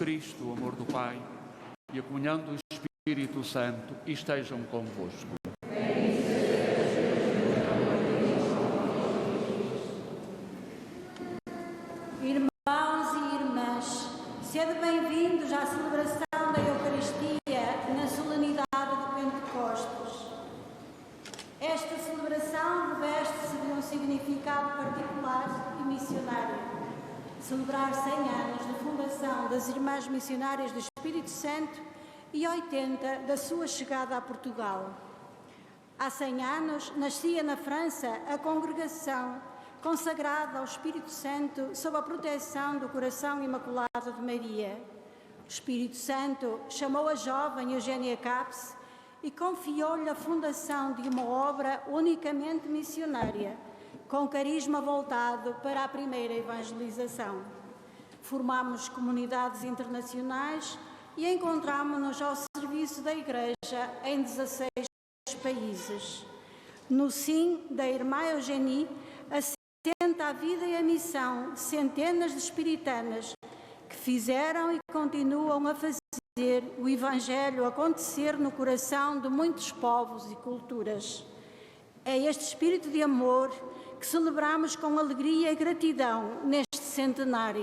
Cristo, o amor do Pai e a comunhão do Espírito Santo estejam convosco. Irmãos e irmãs, sede bem-vindos à celebração da Eucaristia na solenidade de Pentecostes. Esta celebração reveste-se de um significado particular e missionário. Celebrar 100 anos de fundação das Irmãs Missionárias do Espírito Santo e 80 da sua chegada a Portugal. Há 100 anos nascia na França a congregação consagrada ao Espírito Santo sob a proteção do coração imaculado de Maria. O Espírito Santo chamou a jovem Eugénia Capes e confiou-lhe a fundação de uma obra unicamente missionária, com carisma voltado para a primeira evangelização. Formamos comunidades internacionais e encontramo-nos ao serviço da Igreja em 16 países. No sim da irmã Eugénie, assenta a vida e a missão de centenas de espiritanas que fizeram e continuam a fazer o Evangelho acontecer no coração de muitos povos e culturas. É este espírito de amor que celebramos com alegria e gratidão neste centenário.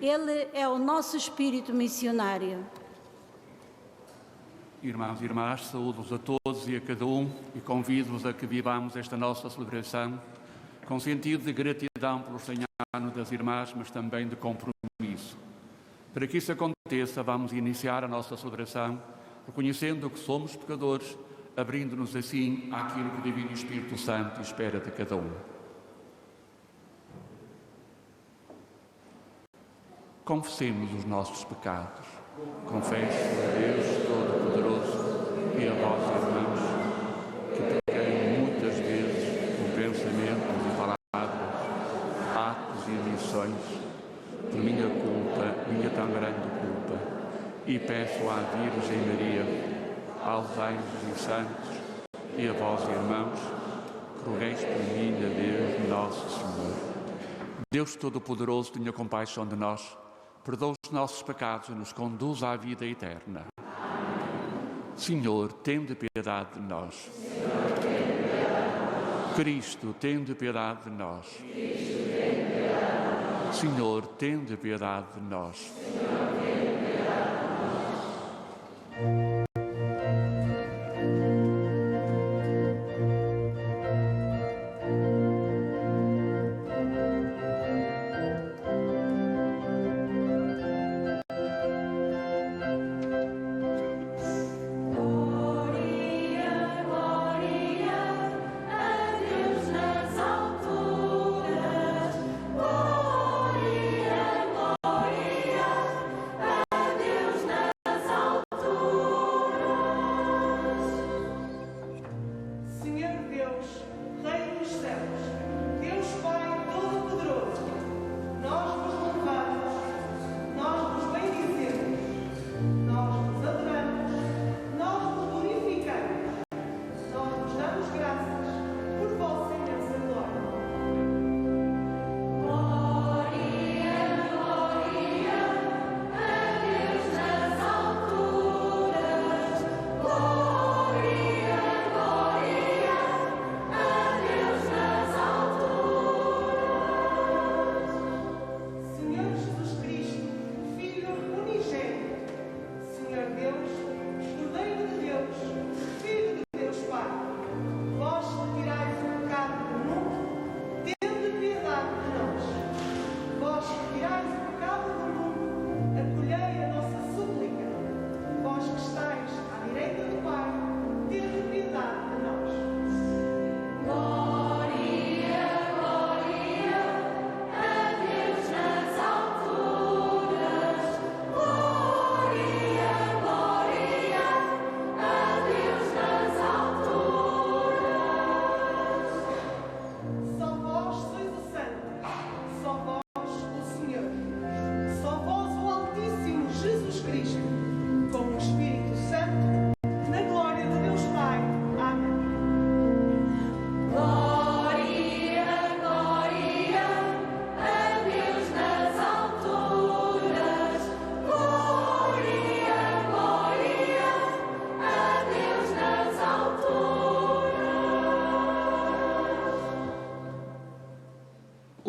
Ele é o nosso espírito missionário. Irmãos e irmãs, saúdo-vos a todos e a cada um e convido-vos a que vivamos esta nossa celebração com sentido de gratidão pelos 100 anos das irmãs, mas também de compromisso. Para que isso aconteça, vamos iniciar a nossa celebração reconhecendo que somos pecadores, abrindo-nos assim àquilo que o Divino Espírito Santo espera de cada um. Confessemos os nossos pecados. Confesso a Deus Todo-Poderoso e a vós, irmãos, que pequei muitas vezes com pensamentos e palavras, atos e omissões, por minha culpa, minha tão grande culpa, e peço à Virgem Maria, aos anjos e santos e a vós, irmãos, que rogueis por mim a Deus Nosso Senhor. Deus Todo-Poderoso, tenha compaixão de nós, perdoa os nossos pecados e nos conduz à vida eterna. Senhor, tende piedade de nós. Cristo, tende piedade de nós. Senhor, tende piedade de nós.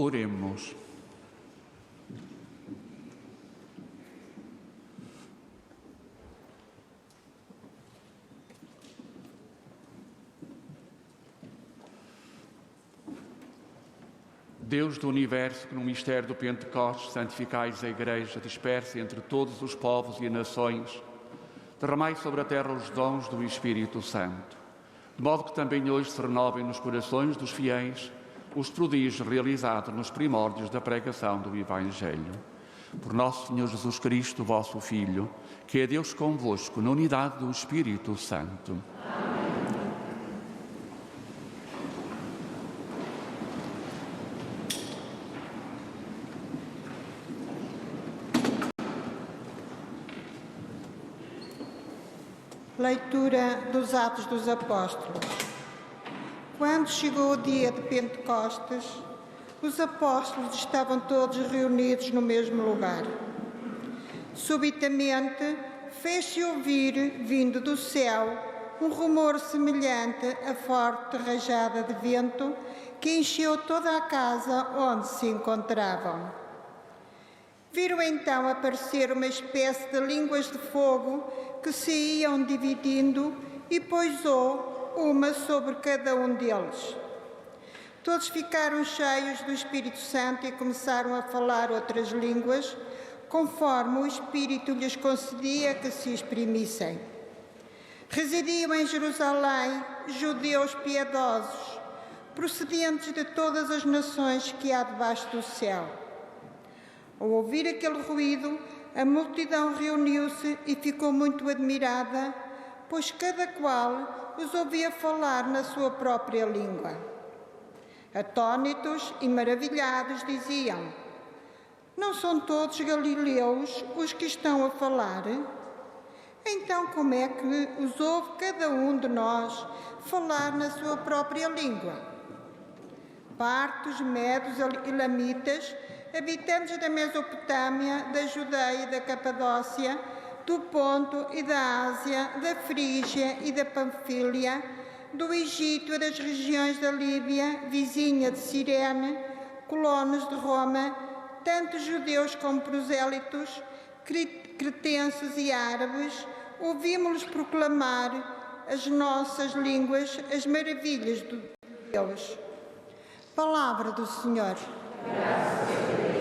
Oremos. Deus do Universo, que no mistério do Pentecostes santificais a Igreja dispersa entre todos os povos e nações, derramai sobre a terra os dons do Espírito Santo, de modo que também hoje se renovem nos corações dos fiéis os prodígios realizados nos primórdios da pregação do Evangelho. Por nosso Senhor Jesus Cristo, vosso Filho, que é Deus convosco, na unidade do Espírito Santo. Leitura dos Atos dos Apóstolos. Quando chegou o dia de Pentecostes, os apóstolos estavam todos reunidos no mesmo lugar. Subitamente, fez-se ouvir, vindo do céu, um rumor semelhante a forte rajada de vento que encheu toda a casa onde se encontravam. Viram então aparecer uma espécie de línguas de fogo que se iam dividindo e pousou uma sobre cada um deles. Todos ficaram cheios do Espírito Santo e começaram a falar outras línguas, conforme o Espírito lhes concedia que se exprimissem. Residiam em Jerusalém judeus piedosos, procedentes de todas as nações que há debaixo do céu. Ao ouvir aquele ruído, a multidão reuniu-se e ficou muito admirada, pois cada qual os ouvia falar na sua própria língua. Atônitos e maravilhados diziam: não são todos galileus os que estão a falar? Então como é que os ouve cada um de nós falar na sua própria língua? Partos, medos e elamitas, habitantes da Mesopotâmia, da Judeia e da Capadócia, do Ponto e da Ásia, da Frígia e da Panfília, do Egito e das regiões da Líbia, vizinha de Cirene, colonos de Roma, tanto judeus como prosélitos, cretenses e árabes, ouvimos-los proclamar as nossas línguas as maravilhas de Deus. Palavra do Senhor. Graças a Deus.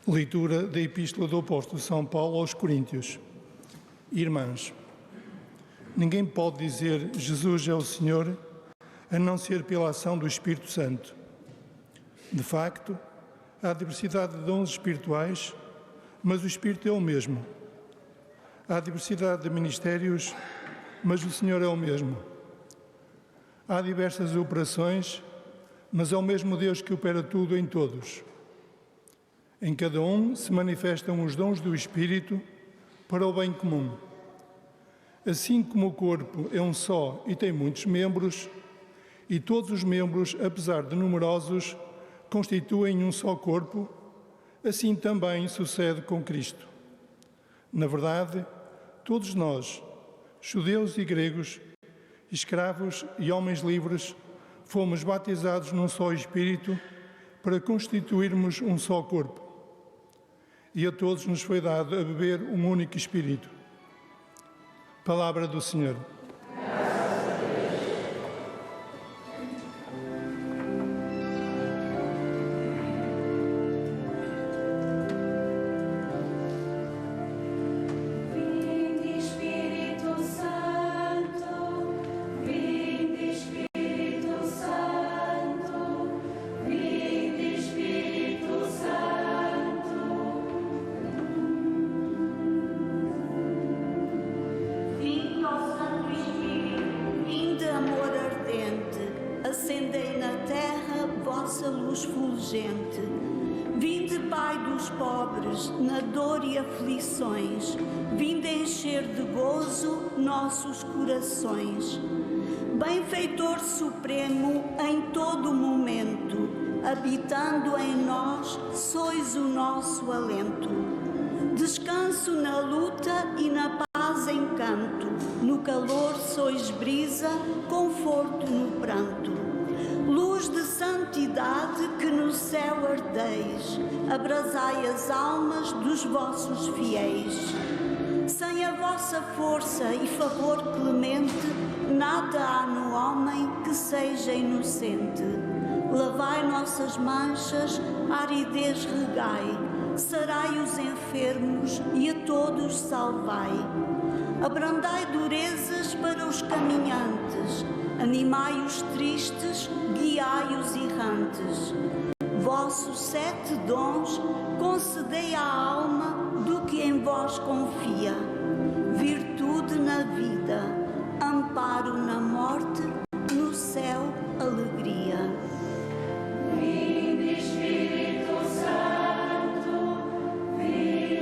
Leitura da Epístola do Apóstolo São Paulo aos Coríntios. Irmãs, ninguém pode dizer Jesus é o Senhor a não ser pela ação do Espírito Santo. De facto, há diversidade de dons espirituais, mas o Espírito é o mesmo. Há diversidade de ministérios, mas o Senhor é o mesmo. Há diversas operações, mas é o mesmo Deus que opera tudo em todos. Em cada um se manifestam os dons do Espírito para o bem comum. Assim como o corpo é um só e tem muitos membros, e todos os membros, apesar de numerosos, constituem um só corpo, assim também sucede com Cristo. Na verdade, todos nós, judeus e gregos, escravos e homens livres, fomos batizados num só Espírito para constituirmos um só corpo. E a todos nos foi dado a beber um único Espírito. Palavra do Senhor. Acendei na terra vossa luz fulgente. Vinde, Pai dos pobres, na dor e aflições. Vinde encher de gozo nossos corações. Benfeitor supremo em todo momento, habitando em nós, sois o nosso alento. Descanso na luta e na paz encanto. No calor sois brisa, conforto no pranto. Luz de santidade que no céu ardeis, abrasai as almas dos vossos fiéis. Sem a vossa força e favor clemente, nada há no homem que seja inocente. Lavai nossas manchas, aridez regai, sarai os enfermos e a todos salvai. Abrandai durezas para os caminhantes, animai os tristes, guiai os errantes. Vossos 7 dons concedei à alma do que em vós confia. Virtude na vida, amparo na morte, no céu alegria. Vinde, Espírito Santo, vinde.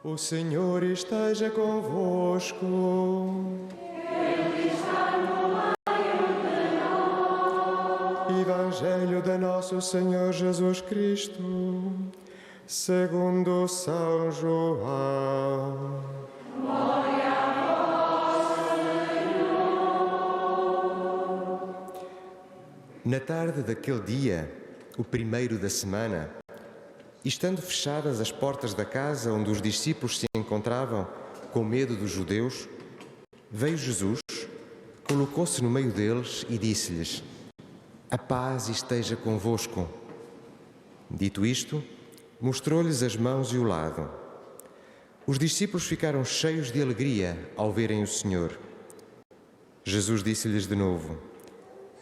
O Senhor esteja convosco. Ele está no meio de nós. Evangelho de nosso Senhor Jesus Cristo, segundo São João. Glória a vós, Senhor. Na tarde daquele dia, o primeiro da semana, estando fechadas as portas da casa onde os discípulos se encontravam, com medo dos judeus, veio Jesus, colocou-se no meio deles e disse-lhes: a paz esteja convosco. Dito isto, mostrou-lhes as mãos e o lado. Os discípulos ficaram cheios de alegria ao verem o Senhor. Jesus disse-lhes de novo: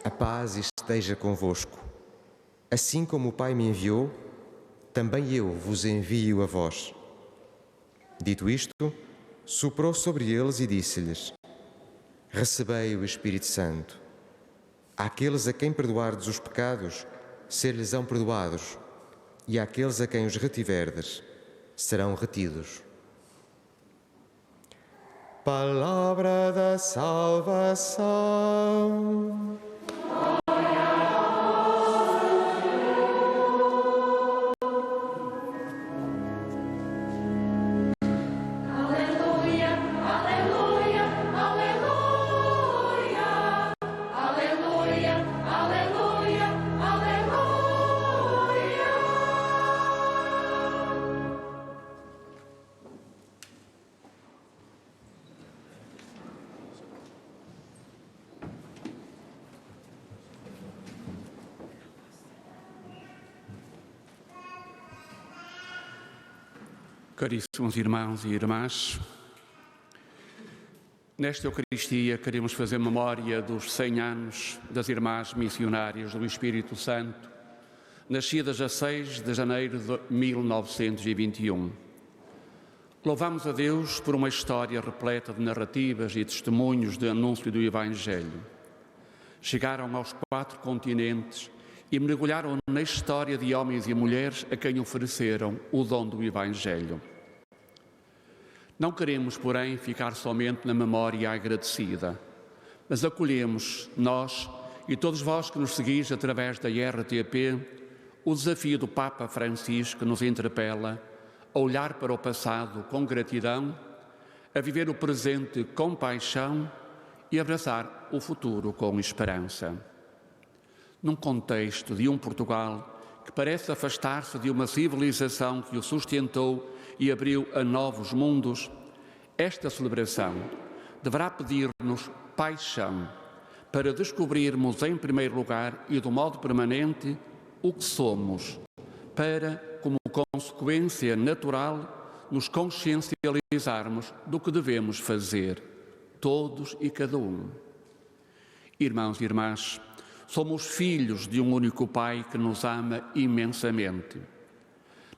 a paz esteja convosco. Assim como o Pai me enviou, também eu vos envio a vós. Dito isto, soprou sobre eles e disse-lhes: recebei o Espírito Santo. Àqueles a quem perdoardes os pecados, ser-lhes-ão perdoados, e àqueles a quem os retiverdes, serão retidos. Palavra da salvação. Caríssimos irmãos e irmãs, nesta Eucaristia queremos fazer memória dos 100 anos das Irmãs Missionárias do Espírito Santo, nascidas a 6 de janeiro de 1921. Louvamos a Deus por uma história repleta de narrativas e testemunhos de anúncio do Evangelho. Chegaram aos 4 continentes e mergulharam na história de homens e mulheres a quem ofereceram o dom do Evangelho. Não queremos, porém, ficar somente na memória agradecida, mas acolhemos, nós e todos vós que nos seguis através da RTP, o desafio do Papa Francisco que nos interpela a olhar para o passado com gratidão, a viver o presente com paixão e abraçar o futuro com esperança. Num contexto de um Portugal que parece afastar-se de uma civilização que o sustentou e abriu a novos mundos, esta celebração deverá pedir-nos paixão para descobrirmos em primeiro lugar e de modo permanente o que somos, para, como consequência natural, nos consciencializarmos do que devemos fazer, todos e cada um. Irmãos e irmãs, somos filhos de um único Pai que nos ama imensamente.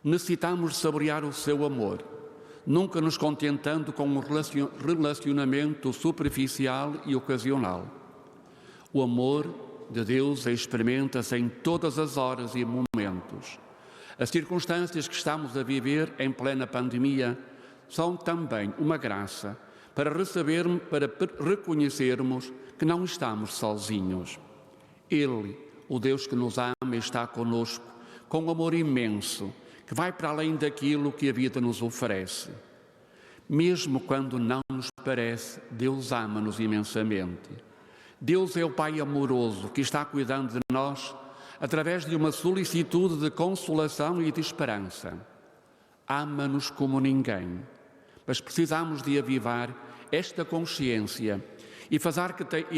Necessitamos saborear o seu amor, nunca nos contentando com um relacionamento superficial e ocasional. O amor de Deus experimenta-se em todas as horas e momentos. As circunstâncias que estamos a viver em plena pandemia são também uma graça para reconhecermos que não estamos sozinhos. Ele, o Deus que nos ama, está conosco com um amor imenso, que vai para além daquilo que a vida nos oferece. Mesmo quando não nos parece, Deus ama-nos imensamente. Deus é o Pai amoroso que está cuidando de nós através de uma solicitude de consolação e de esperança. Ama-nos como ninguém, mas precisamos de avivar esta consciência e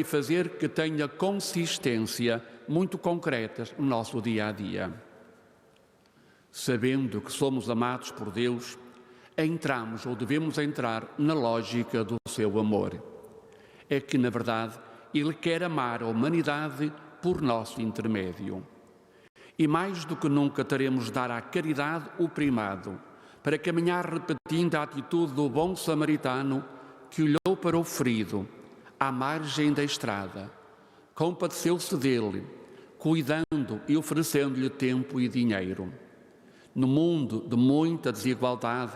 fazer que tenha consistência muito concretas no nosso dia-a-dia. Sabendo que somos amados por Deus, entramos ou devemos entrar na lógica do seu amor. É que, na verdade, Ele quer amar a humanidade por nosso intermédio. E mais do que nunca teremos de dar à caridade o primado, para caminhar repetindo a atitude do bom samaritano que olhou para o ferido à margem da estrada, compadeceu-se dele, cuidando e oferecendo-lhe tempo e dinheiro. No mundo de muita desigualdade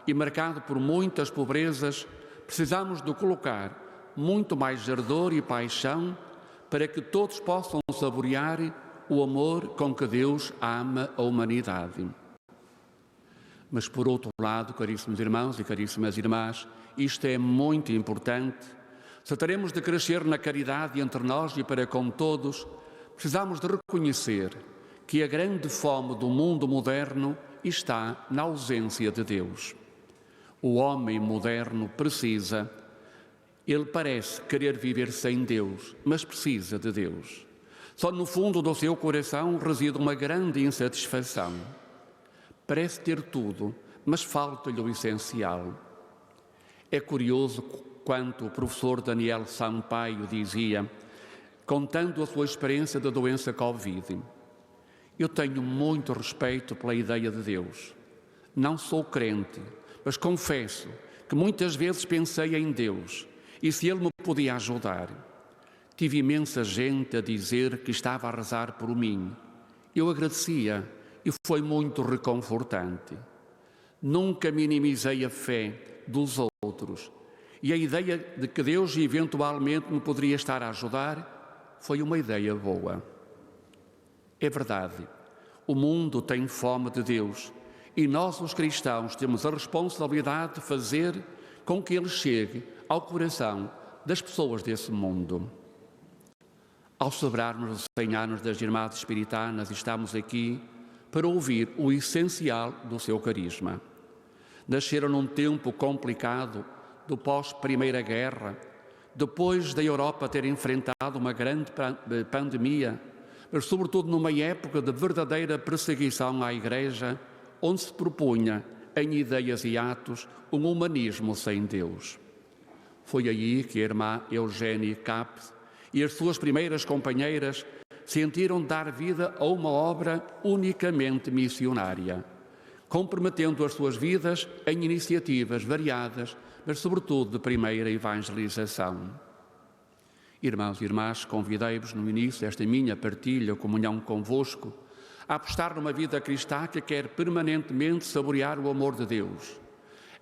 e marcado por muitas pobrezas, precisamos de colocar muito mais ardor e paixão para que todos possam saborear o amor com que Deus ama a humanidade. Mas, por outro lado, caríssimos irmãos e caríssimas irmãs, isto é muito importante. Se teremos de crescer na caridade entre nós e para com todos, precisamos de reconhecer que a grande fome do mundo moderno está na ausência de Deus. O homem moderno precisa Ele parece querer viver sem Deus, mas precisa de Deus. Só no fundo do seu coração reside uma grande insatisfação. Parece ter tudo, mas falta-lhe o essencial. É curioso quanto o professor Daniel Sampaio dizia, contando a sua experiência da doença Covid. Eu tenho muito respeito pela ideia de Deus. Não sou crente, mas confesso que muitas vezes pensei em Deus e se Ele me podia ajudar. Tive imensa gente a dizer que estava a rezar por mim. Eu agradecia e foi muito reconfortante. Nunca minimizei a fé dos outros e a ideia de que Deus eventualmente me poderia estar a ajudar foi uma ideia boa. É verdade, o mundo tem fome de Deus e nós, os cristãos, temos a responsabilidade de fazer com que Ele chegue ao coração das pessoas desse mundo. Ao celebrarmos os 100 anos das Irmãs Espiritanas, estamos aqui para ouvir o essencial do seu carisma. Nasceram num tempo complicado do pós-Primeira Guerra, depois da Europa ter enfrentado uma grande pandemia, mas sobretudo numa época de verdadeira perseguição à Igreja, onde se propunha, em ideias e atos, um humanismo sem Deus. Foi aí que a irmã Eugénie Capes e as suas primeiras companheiras sentiram dar vida a uma obra unicamente missionária, comprometendo as suas vidas em iniciativas variadas, mas sobretudo de primeira evangelização. Irmãos e irmãs, convidei-vos no início desta minha partilha, comunhão convosco, a apostar numa vida cristã que quer permanentemente saborear o amor de Deus,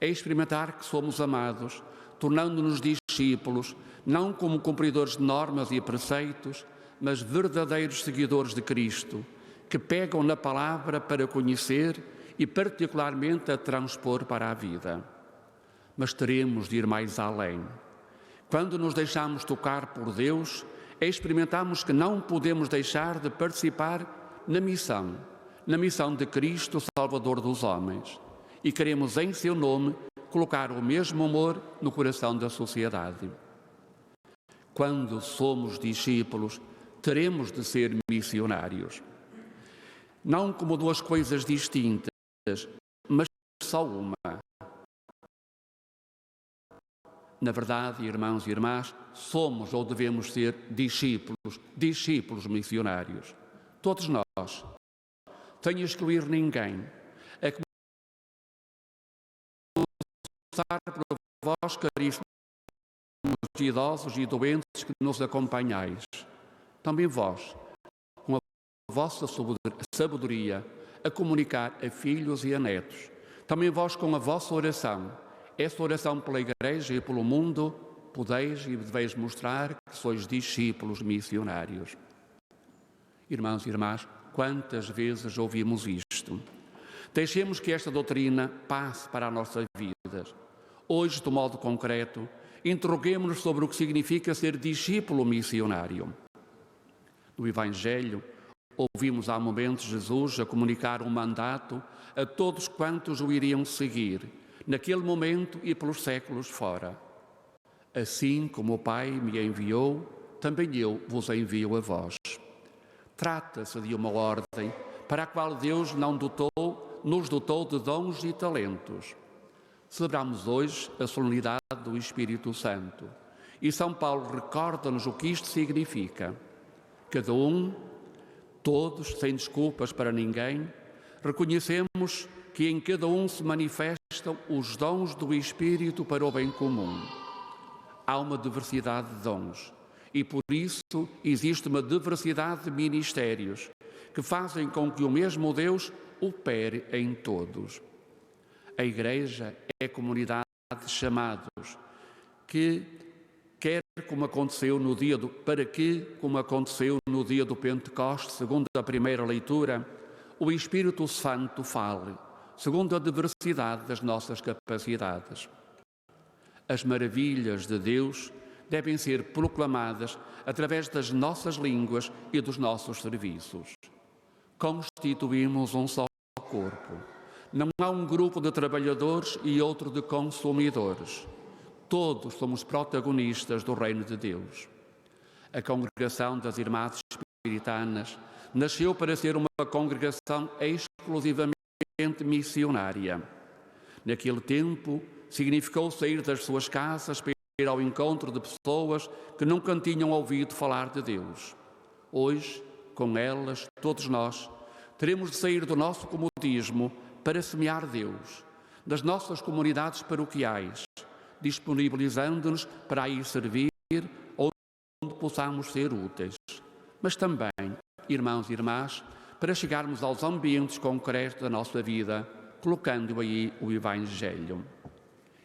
é experimentar que somos amados, tornando-nos discípulos, não como cumpridores de normas e preceitos, mas verdadeiros seguidores de Cristo, que pegam na palavra para conhecer e particularmente a transpor para a vida. Mas teremos de ir mais além. Quando nos deixamos tocar por Deus, experimentamos que não podemos deixar de participar na missão de Cristo, Salvador dos homens, e queremos em seu nome colocar o mesmo amor no coração da sociedade. Quando somos discípulos, teremos de ser missionários. Não como duas coisas distintas, mas só uma. Na verdade, irmãos e irmãs, somos ou devemos ser discípulos missionários. Todos nós, sem excluir ninguém. A começar por vós, caríssimos idosos e doentes que nos acompanhais. Também vós, com a vossa sabedoria, a comunicar a filhos e a netos. Também vós, com a vossa oração, essa oração pela Igreja e pelo mundo, podeis e deveis mostrar que sois discípulos missionários. Irmãos e irmãs, quantas vezes ouvimos isto? Deixemos que esta doutrina passe para a nossa vida. Hoje, de modo concreto, interroguemos-nos sobre o que significa ser discípulo missionário. No Evangelho, ouvimos há momentos Jesus a comunicar um mandato a todos quantos o iriam seguir, naquele momento e pelos séculos fora. Assim como o Pai me enviou, também eu vos envio a vós. Trata-se de uma ordem para a qual Deus nos dotou de dons e talentos. Celebramos hoje a solenidade do Espírito Santo e São Paulo recorda-nos o que isto significa. Cada um, todos, sem desculpas para ninguém, reconhecemos que em cada um se manifestam os dons do Espírito para o bem comum. Há uma diversidade de dons e por isso existe uma diversidade de ministérios que fazem com que o mesmo Deus opere em todos. A Igreja é a comunidade de chamados que quer como aconteceu no dia do Pentecostes, segundo a primeira leitura, o Espírito Santo fale, segundo a diversidade das nossas capacidades. As maravilhas de Deus devem ser proclamadas através das nossas línguas e dos nossos serviços. Constituímos um só corpo. Não há um grupo de trabalhadores e outro de consumidores. todos somos protagonistas do reino de Deus. A congregação das Irmãs Espiritanas nasceu para ser uma congregação exclusivamente missionária. Naquele tempo, significou sair das suas casas para ir ao encontro de pessoas que nunca tinham ouvido falar de Deus. Hoje, com elas, todos nós, teremos de sair do nosso comodismo para semear Deus, das nossas comunidades paroquiais, disponibilizando-nos para aí servir onde possamos ser úteis, mas também, irmãos e irmãs, para chegarmos aos ambientes concretos da nossa vida, colocando aí o Evangelho.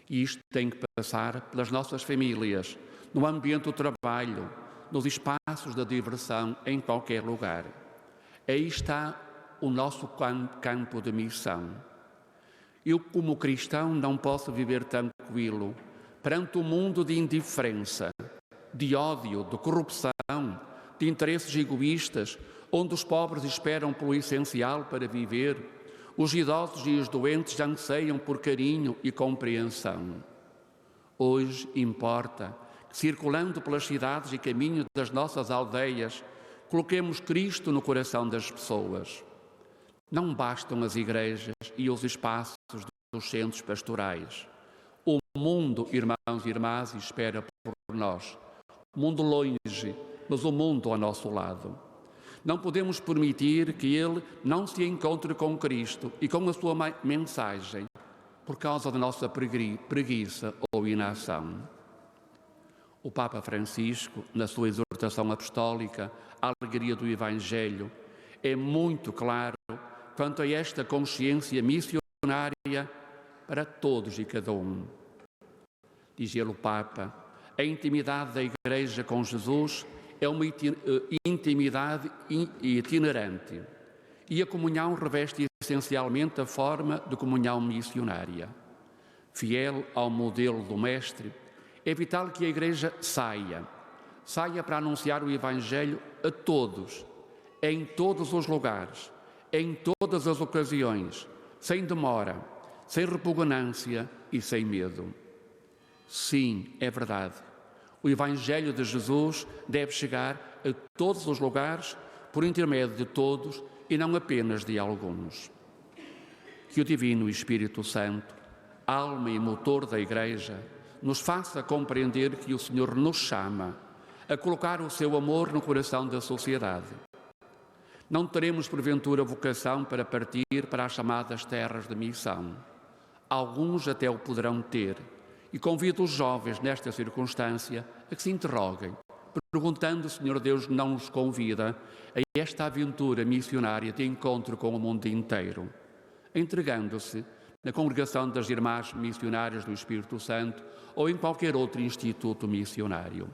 E isto tem que passar pelas nossas famílias, no ambiente do trabalho, nos espaços da diversão, em qualquer lugar. Aí está o nosso campo de missão. Eu, como cristão, não posso viver tranquilo perante um mundo de indiferença, de ódio, de corrupção, de interesses egoístas, onde os pobres esperam pelo essencial para viver, os idosos e os doentes anseiam por carinho e compreensão. Hoje importa que, circulando pelas cidades e caminhos das nossas aldeias, coloquemos Cristo no coração das pessoas. Não bastam as igrejas e os espaços dos centros pastorais. O mundo, irmãos e irmãs, espera por nós. O mundo longe, mas o mundo ao nosso lado. Não podemos permitir que ele não se encontre com Cristo e com a sua mensagem por causa da nossa preguiça ou inação. O Papa Francisco, na sua exortação apostólica à alegria do Evangelho, é muito claro quanto a esta consciência missionária para todos e cada um. Diz ele o Papa, a intimidade da Igreja com Jesus é uma intimidade itinerante e a comunhão reveste essencialmente a forma de comunhão missionária. Fiel ao modelo do Mestre, é vital que a Igreja saia para anunciar o Evangelho a todos, em todos os lugares, em todas as ocasiões, sem demora, sem repugnância e sem medo. Sim, é verdade. O Evangelho de Jesus deve chegar a todos os lugares por intermédio de todos e não apenas de alguns. Que o Divino Espírito Santo, alma e motor da Igreja, nos faça compreender que o Senhor nos chama a colocar o seu amor no coração da sociedade. Não teremos, porventura, vocação para partir para as chamadas terras de missão. Alguns até o poderão ter, e convido os jovens, nesta circunstância, a que se interroguem, perguntando se o Senhor Deus não nos convida a esta aventura missionária de encontro com o mundo inteiro, entregando-se na congregação das Irmãs Missionárias do Espírito Santo ou em qualquer outro instituto missionário.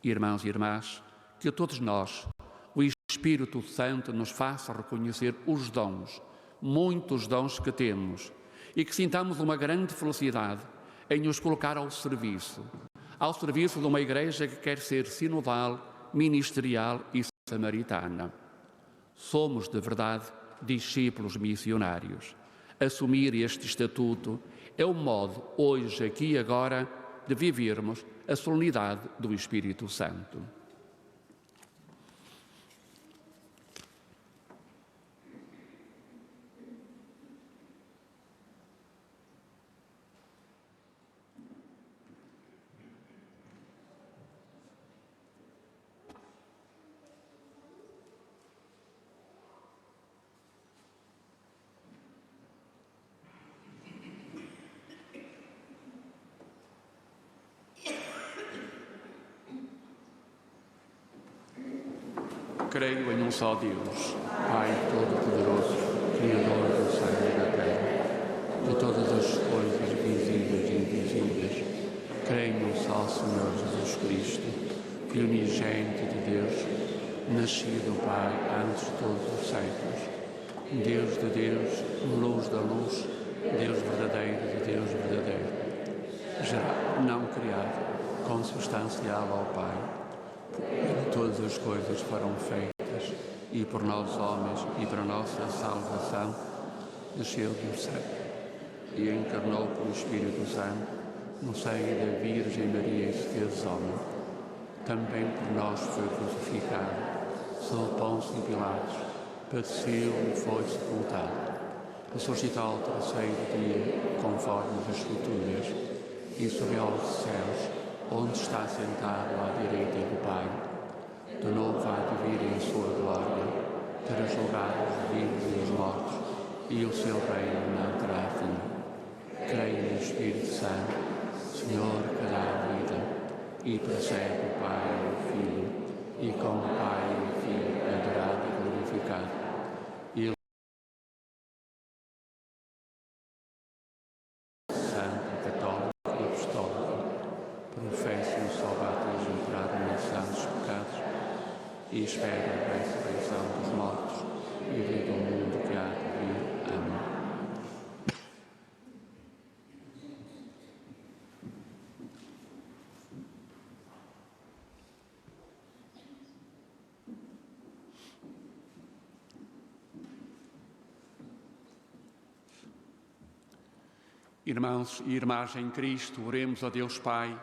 Irmãos e irmãs, que a todos nós o Espírito Santo nos faça reconhecer os dons, muitos dons que temos, e que sintamos uma grande felicidade em os colocar ao serviço de uma Igreja que quer ser sinodal, ministerial e samaritana. Somos, de verdade, discípulos missionários. Assumir este estatuto é o modo, hoje, aqui e agora, de vivermos a solenidade do Espírito Santo. Creio em um só Deus, Pai Todo-Poderoso, Criador do céu e da terra, de todas as coisas visíveis e invisíveis. Creio em um só Senhor Jesus Cristo, Filho unigênito de Deus, nascido do Pai antes de todos os séculos, Deus de Deus, luz da luz, Deus verdadeiro de Deus verdadeiro, gerado, não criado, consubstancial ao Pai. Todas as coisas foram feitas e por nós homens e para a nossa salvação desceu do céu e encarnou pelo Espírito Santo, no seio da Virgem Maria se fez homem, também por nós foi crucificado, sob Pôncio Pilatos, padeceu e foi sepultado. Ressuscitou ao terceiro dia, conforme as Escrituras, e subiu aos céus, onde está sentado à direita do Pai. De novo há de vir em sua glória, para julgar os vivos e os mortos, e o seu reino não terá fim. Creio no Espírito Santo, Senhor que dá vida, e procede o Pai e o Filho, e com o Pai e o Filho adorado e glorificado. E Santo, Católico e Apostólico, professo um só batismo para a remissão dos pecados, e espero a ressurreição dos mortos e a vida do mundo que há de vir. Amém. Irmãos e irmãs em Cristo, oremos a Deus Pai,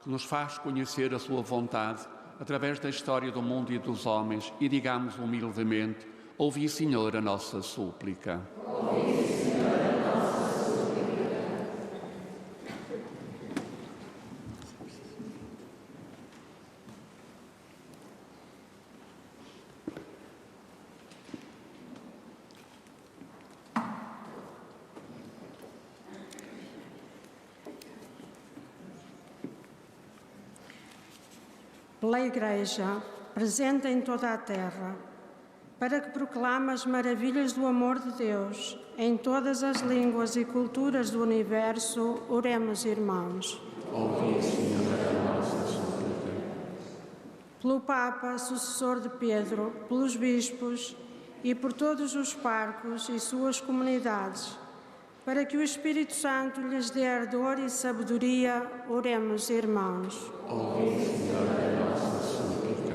que nos faz conhecer a sua vontade através da história do mundo e dos homens, e digamos humildemente: ouvi, Senhor, a nossa súplica. Ouvi, Senhor, a nossa súplica. Pela Igreja, presente em toda a terra, para que proclame as maravilhas do amor de Deus em todas as línguas e culturas do universo, oremos, irmãos. Ouvi, Senhor, a nossa súplica. Pelo Papa, sucessor de Pedro, pelos bispos e por todos os parcos e suas comunidades, para que o Espírito Santo lhes dê ardor e sabedoria, oremos, irmãos. Ouvi, Senhor, a nossa súplica.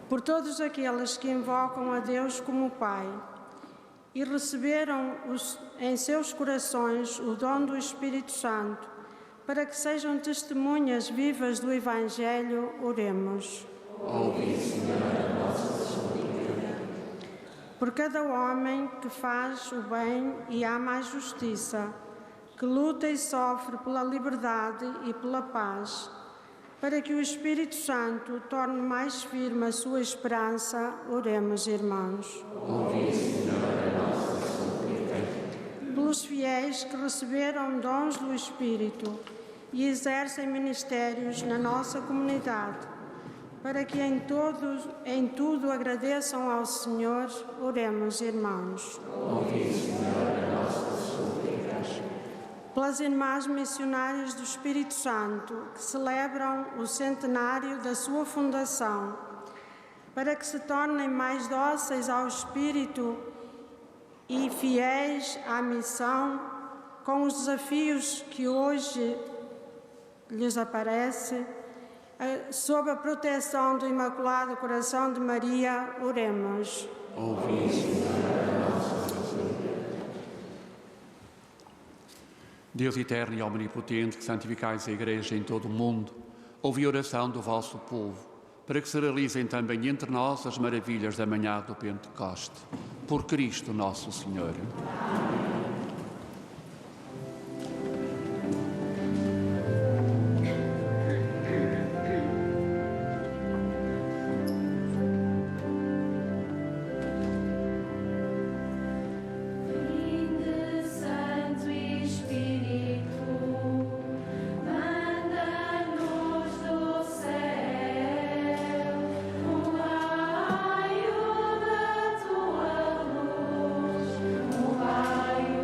Por todos aqueles que invocam a Deus como Pai e receberam em seus corações o dom do Espírito Santo, para que sejam testemunhas vivas do Evangelho, oremos. Ouvi, Senhor, a nossa súplica. Por cada homem que faz o bem e ama a justiça, que luta e sofre pela liberdade e pela paz, para que o Espírito Santo torne mais firme a sua esperança, oremos, irmãos. Ouvi, Senhor, a nossa súplica. Pelos fiéis que receberam dons do Espírito e exercem ministérios na nossa comunidade, para que em tudo agradeçam ao Senhor, oremos, irmãos. Ouvi, Senhor, a nossas súplicas. Pelas irmãs missionárias do Espírito Santo, que celebram o centenário da sua fundação, para que se tornem mais dóceis ao Espírito e fiéis à missão, com os desafios que hoje lhes aparecem, sob a proteção do Imaculado Coração de Maria, oremos. Ouvi, Senhor, a nossa oração. Deus eterno e omnipotente, que santificais a Igreja em todo o mundo, ouvi a oração do vosso povo, para que se realizem também entre nós as maravilhas da manhã do Pentecoste. Por Cristo nosso Senhor. Raio da tua luz, o raio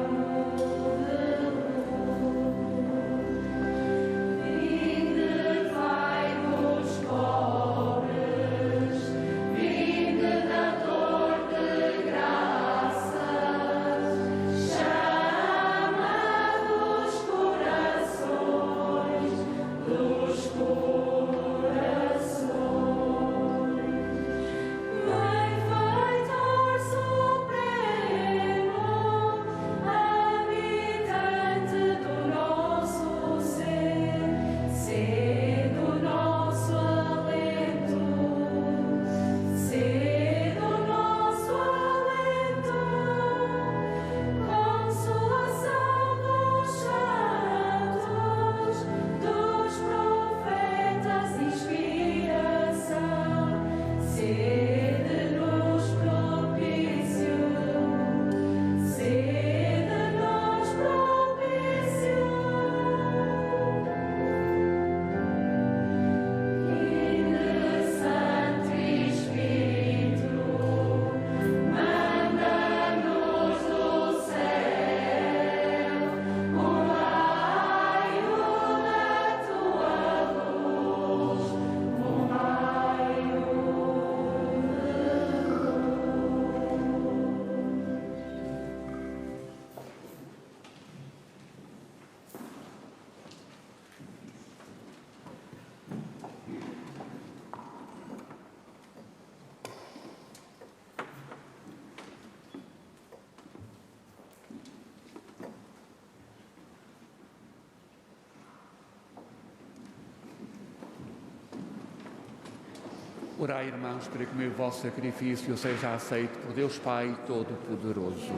Orai, irmãos, para que o meu vosso sacrifício seja aceito por Deus Pai Todo-Poderoso.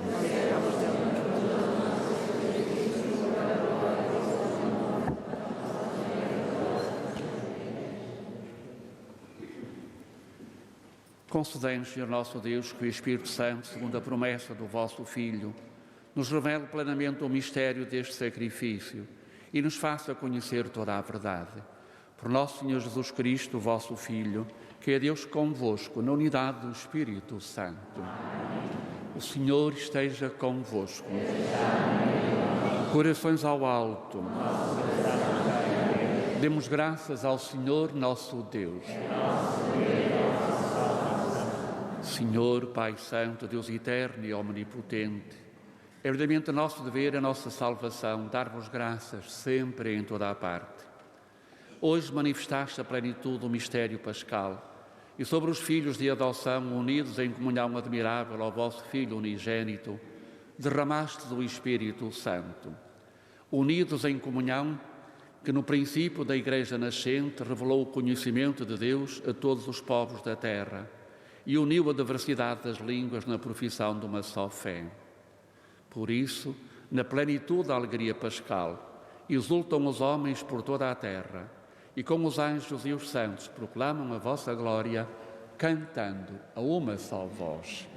Concedei-nos, Senhor nosso Deus, que o Espírito Santo, segundo a promessa do vosso Filho, nos revele plenamente o mistério deste sacrifício e nos faça conhecer toda a verdade. Por nosso Senhor Jesus Cristo, vosso Filho, que é Deus convosco, na unidade do Espírito Santo. O Senhor esteja convosco. Corações ao alto. Demos graças ao Senhor nosso Deus. Senhor, Pai Santo, Deus eterno e omnipotente, é verdadeiramente nosso dever, a nossa salvação, dar-vos graças sempre e em toda a parte. Hoje manifestaste a plenitude do mistério pascal e sobre os filhos de adoção, unidos em comunhão admirável ao vosso Filho unigênito, derramastes o Espírito Santo. Unidos em comunhão, que no princípio da Igreja nascente revelou o conhecimento de Deus a todos os povos da terra e uniu a diversidade das línguas na profissão de uma só fé. Por isso, na plenitude da alegria pascal, exultam os homens por toda a terra e com os anjos e os santos proclamam a vossa glória, cantando a uma só voz.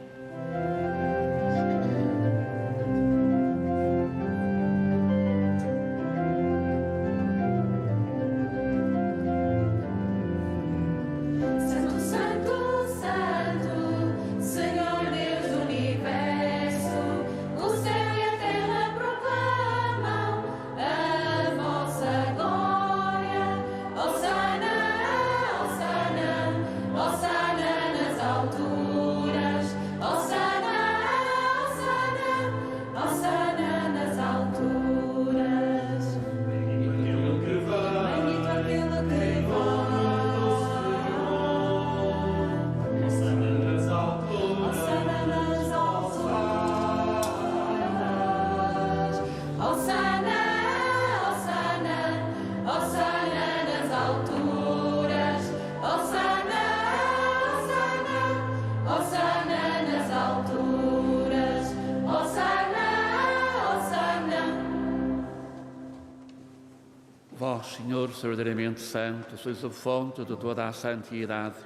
Vós, Senhor, verdadeiramente santo, sois a fonte de toda a santidade,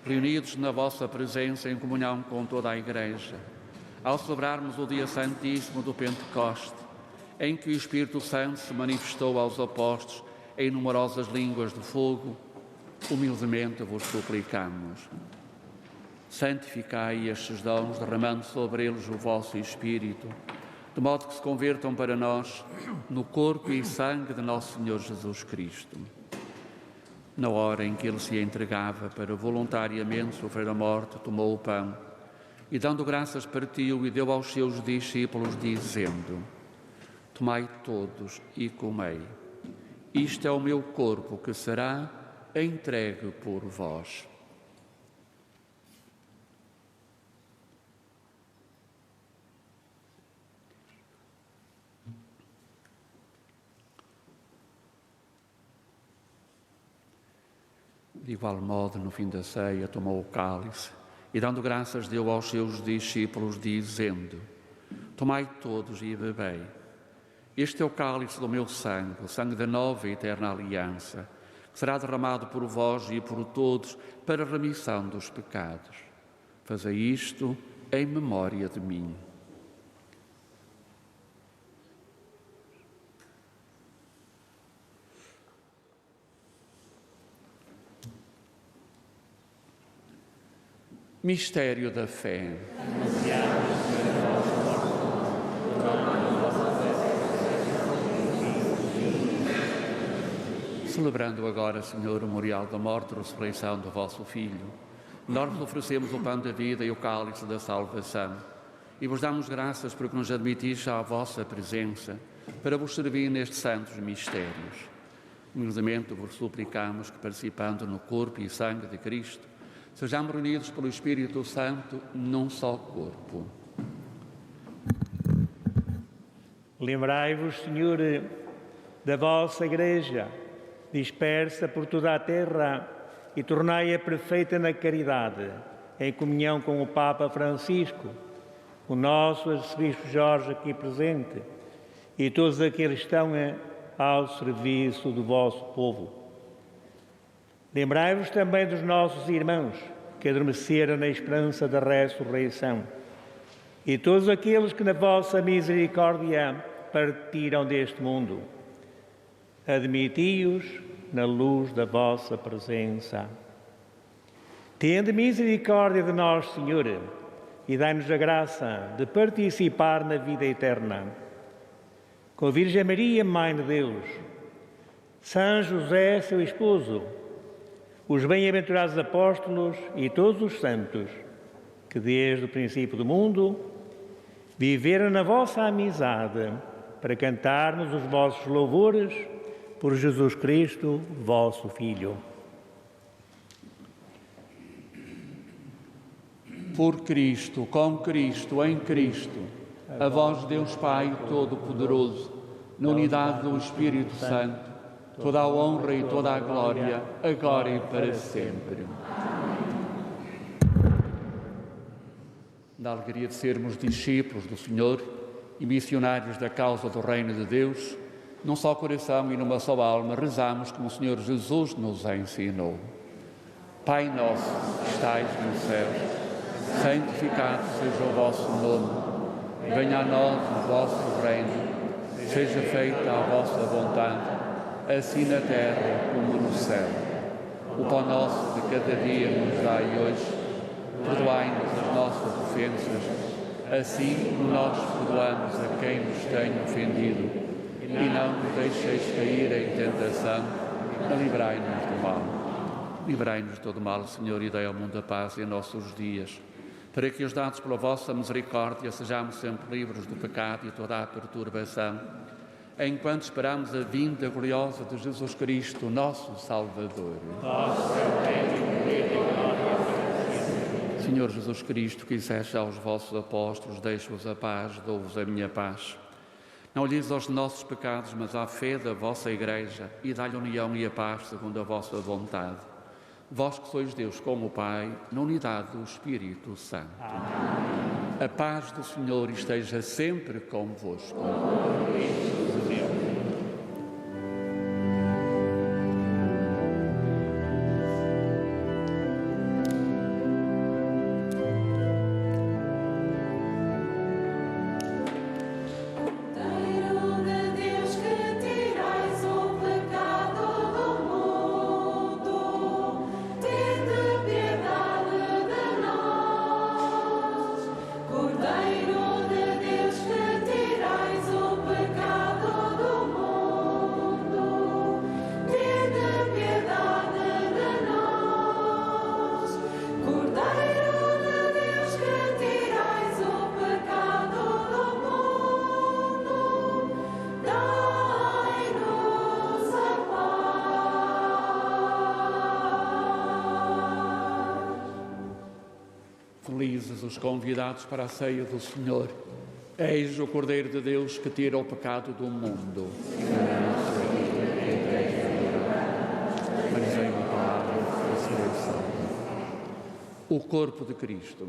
reunidos na vossa presença em comunhão com toda a Igreja, ao celebrarmos o dia santíssimo do Pentecoste, em que o Espírito Santo se manifestou aos apóstolos em numerosas línguas de fogo, humildemente vos suplicamos. Santificai estes dons, derramando sobre eles o vosso Espírito, de modo que se convertam para nós no corpo e sangue de nosso Senhor Jesus Cristo. Na hora em que ele se entregava para voluntariamente sofrer a morte, tomou o pão e, dando graças, partiu e deu aos seus discípulos, dizendo: Tomai todos e comei. Isto é o meu corpo que será entregue por vós. De igual modo, no fim da ceia, tomou o cálice e, dando graças, deu aos seus discípulos, dizendo: Tomai todos e bebei. Este é o cálice do meu sangue, o sangue da nova e eterna aliança, que será derramado por vós e por todos para a remissão dos pecados. Fazei isto em memória de mim. Mistério da fé. Celebrando agora, Senhor, o memorial da morte e ressurreição do vosso Filho, nós vos oferecemos o pão da vida e o cálice da salvação e vos damos graças porque nos admitis à vossa presença para vos servir nestes santos mistérios. Humildemente vos suplicamos que, participando no corpo e sangue de Cristo, sejamos reunidos pelo Espírito Santo num só corpo. Lembrai-vos, Senhor, da vossa Igreja, dispersa por toda a terra, e tornai-a perfeita na caridade, em comunhão com o Papa Francisco, o nosso arcebispo Jorge aqui presente e todos aqueles que estão ao serviço do vosso povo. Lembrai-vos também dos nossos irmãos que adormeceram na esperança da ressurreição e todos aqueles que na vossa misericórdia partiram deste mundo. Admiti-os na luz da vossa presença. Tende misericórdia de nós, Senhor, e dai-nos a graça de participar na vida eterna. Com a Virgem Maria, Mãe de Deus, São José, seu esposo, os bem-aventurados apóstolos e todos os santos, que desde o princípio do mundo viveram na vossa amizade, para cantarmos os vossos louvores por Jesus Cristo, vosso Filho. Por Cristo, com Cristo, em Cristo, a vós, Deus Pai Todo-Poderoso, na unidade do Espírito Santo, toda a honra e toda a glória, agora e para sempre. Da alegria de sermos discípulos do Senhor e missionários da causa do Reino de Deus, num só coração e numa só alma, rezamos como o Senhor Jesus nos ensinou. Pai nosso, que estais nos céus, santificado seja o vosso nome. Venha a nós o vosso reino. Seja feita a vossa vontade, assim na terra como no céu. O pão nosso de cada dia nos dai hoje. Perdoai-nos as nossas ofensas, assim como nós perdoamos a quem nos tem ofendido. E não nos deixeis cair em tentação, mas livrai-nos do mal. Livrai-nos de todo mal, Senhor, e dai ao mundo a paz em nossos dias, para que, ajudados pela vossa misericórdia, sejamos sempre livres do pecado e toda a perturbação, enquanto esperamos a vinda gloriosa de Jesus Cristo, nosso Salvador. Senhor Jesus Cristo, que disseste aos vossos apóstolos, deixo-vos a paz, dou-vos a minha paz. Não olheis aos nossos pecados, mas à fé da vossa Igreja, e dá-lhe a união e a paz segundo a vossa vontade. Vós que sois Deus com o Pai, na unidade do Espírito Santo. Amém. A paz do Senhor esteja sempre convosco. Felizes os convidados para a ceia do Senhor. Eis o Cordeiro de Deus que tira o pecado do mundo. Marizei uma palavra da ressurreição. O corpo de Cristo.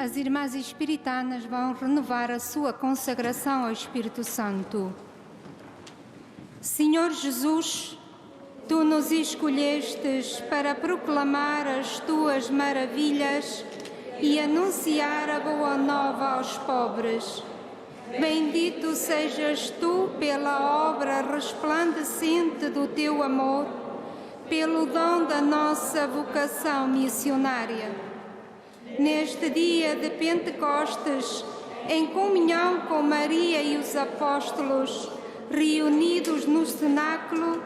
as irmãs espiritanas vão renovar a sua consagração ao Espírito Santo. Senhor Jesus, Tu nos escolhestes para proclamar as Tuas maravilhas e anunciar a boa nova aos pobres. Bendito sejas Tu pela obra resplandecente do Teu amor, pelo dom da nossa vocação missionária. Neste dia de Pentecostes, em comunhão com Maria e os apóstolos, reunidos no cenáculo,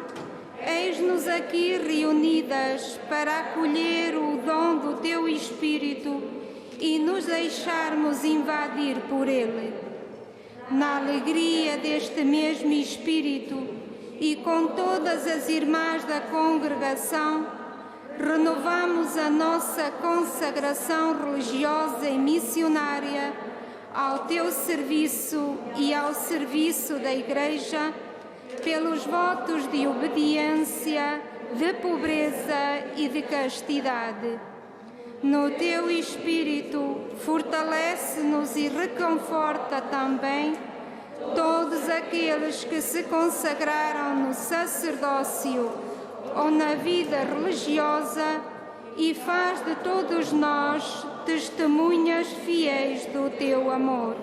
eis-nos aqui reunidas para acolher o dom do Teu Espírito e nos deixarmos invadir por Ele. Na alegria deste mesmo Espírito e com todas as irmãs da congregação, renovamos a nossa consagração religiosa e missionária ao Teu serviço e ao serviço da Igreja, pelos votos de obediência, de pobreza e de castidade. No Teu Espírito, fortalece-nos e reconforta também todos aqueles que se consagraram no sacerdócio ou na vida religiosa e faz de todos nós testemunhas fiéis do Teu amor.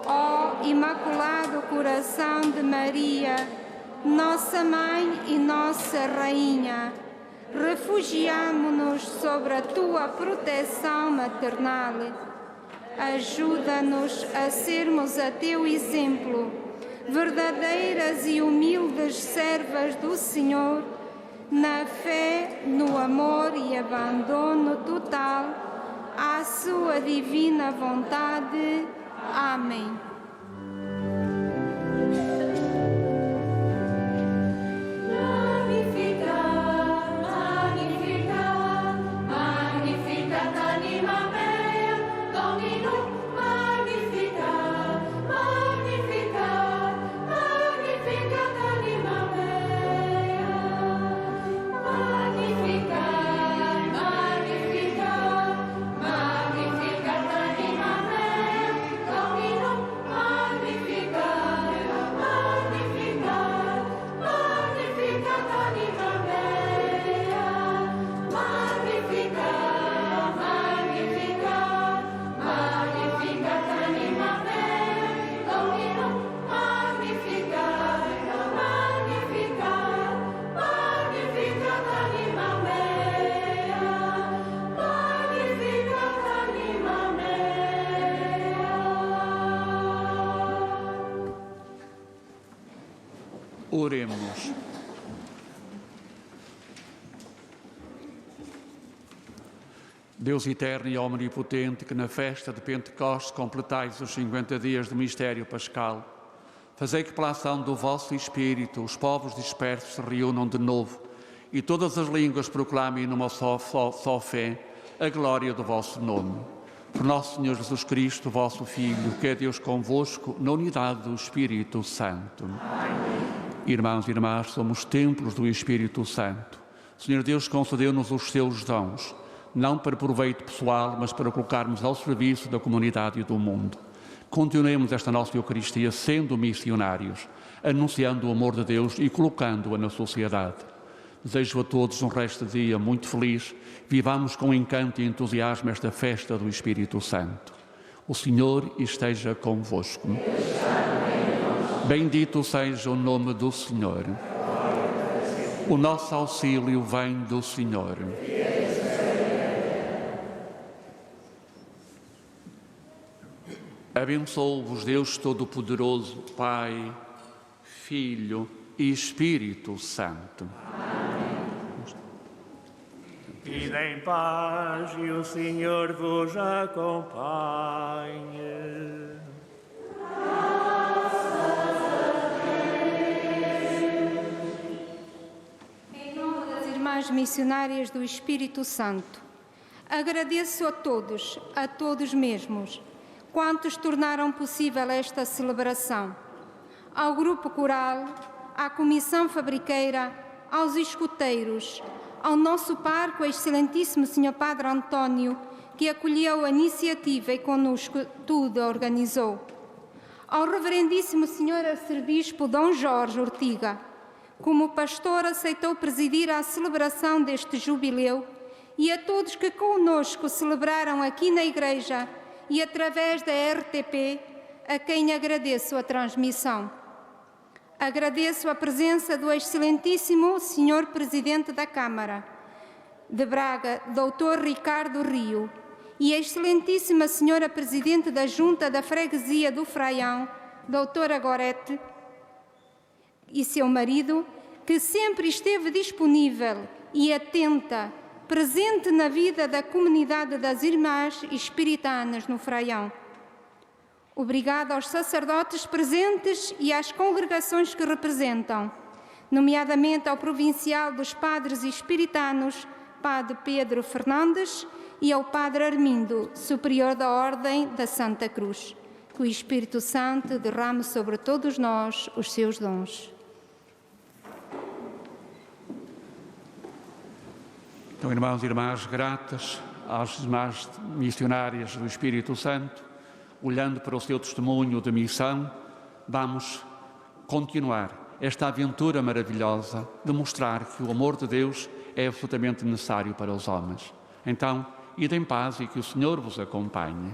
Ó Imaculado Coração de Maria, nossa Mãe e nossa Rainha, refugiamo-nos sobre a Tua proteção maternal. Ajuda-nos a sermos a Teu exemplo, verdadeiras e humildes servas do Senhor, na fé, no amor e abandono total à Sua divina vontade. Amém. Oremos. Deus eterno e omnipotente, que na festa de Pentecostes completais os 50 dias do mistério pascal, fazei que pela ação do vosso Espírito os povos dispersos se reúnam de novo e todas as línguas proclamem numa só fé a glória do vosso nome. Por nosso Senhor Jesus Cristo, vosso Filho, que é Deus convosco, na unidade do Espírito Santo. Amém. Irmãos e irmãs, somos templos do Espírito Santo. O Senhor Deus concedeu-nos os seus dons, não para proveito pessoal, mas para colocarmos ao serviço da comunidade e do mundo. Continuemos esta nossa Eucaristia sendo missionários, anunciando o amor de Deus e colocando-a na sociedade. Desejo a todos um resto de dia muito feliz. Vivamos com encanto e entusiasmo esta festa do Espírito Santo. O Senhor esteja convosco. Bendito seja o nome do Senhor. O nosso auxílio vem do Senhor. Abençoe-vos Deus Todo-Poderoso, Pai, Filho e Espírito Santo. Ide em paz e o Senhor vos acompanhe. Irmãs missionárias do Espírito Santo, agradeço a todos mesmos, quantos tornaram possível esta celebração, ao Grupo Coral, à Comissão Fabriqueira, aos escuteiros, ao nosso parco, Excelentíssimo Sr. Padre António, que acolheu a iniciativa e conosco tudo organizou. Ao reverendíssimo Senhor Arcebispo Dom Jorge Ortiga, como pastor aceitou presidir a celebração deste jubileu, e a todos que conosco celebraram aqui na Igreja e através da RTP, a quem agradeço a transmissão. Agradeço a presença do excelentíssimo Senhor Presidente da Câmara de Braga, Dr. Ricardo Rio, e a excelentíssima Senhora Presidente da Junta da Freguesia do Fraião, Doutora Gorete, e seu marido, que sempre esteve disponível e atenta, presente na vida da comunidade das Irmãs Espiritanas no Fraião. Obrigada aos sacerdotes presentes e às congregações que representam, nomeadamente ao provincial dos Padres Espiritanos, Padre Pedro Fernandes, e ao Padre Armindo, superior da Ordem da Santa Cruz. Que o Espírito Santo derrame sobre todos nós os seus dons. Então, irmãos e irmãs, gratas às irmãs missionárias do Espírito Santo, olhando para o seu testemunho de missão, vamos continuar esta aventura maravilhosa de mostrar que o amor de Deus é absolutamente necessário para os homens. Então, ide em paz e que o Senhor vos acompanhe.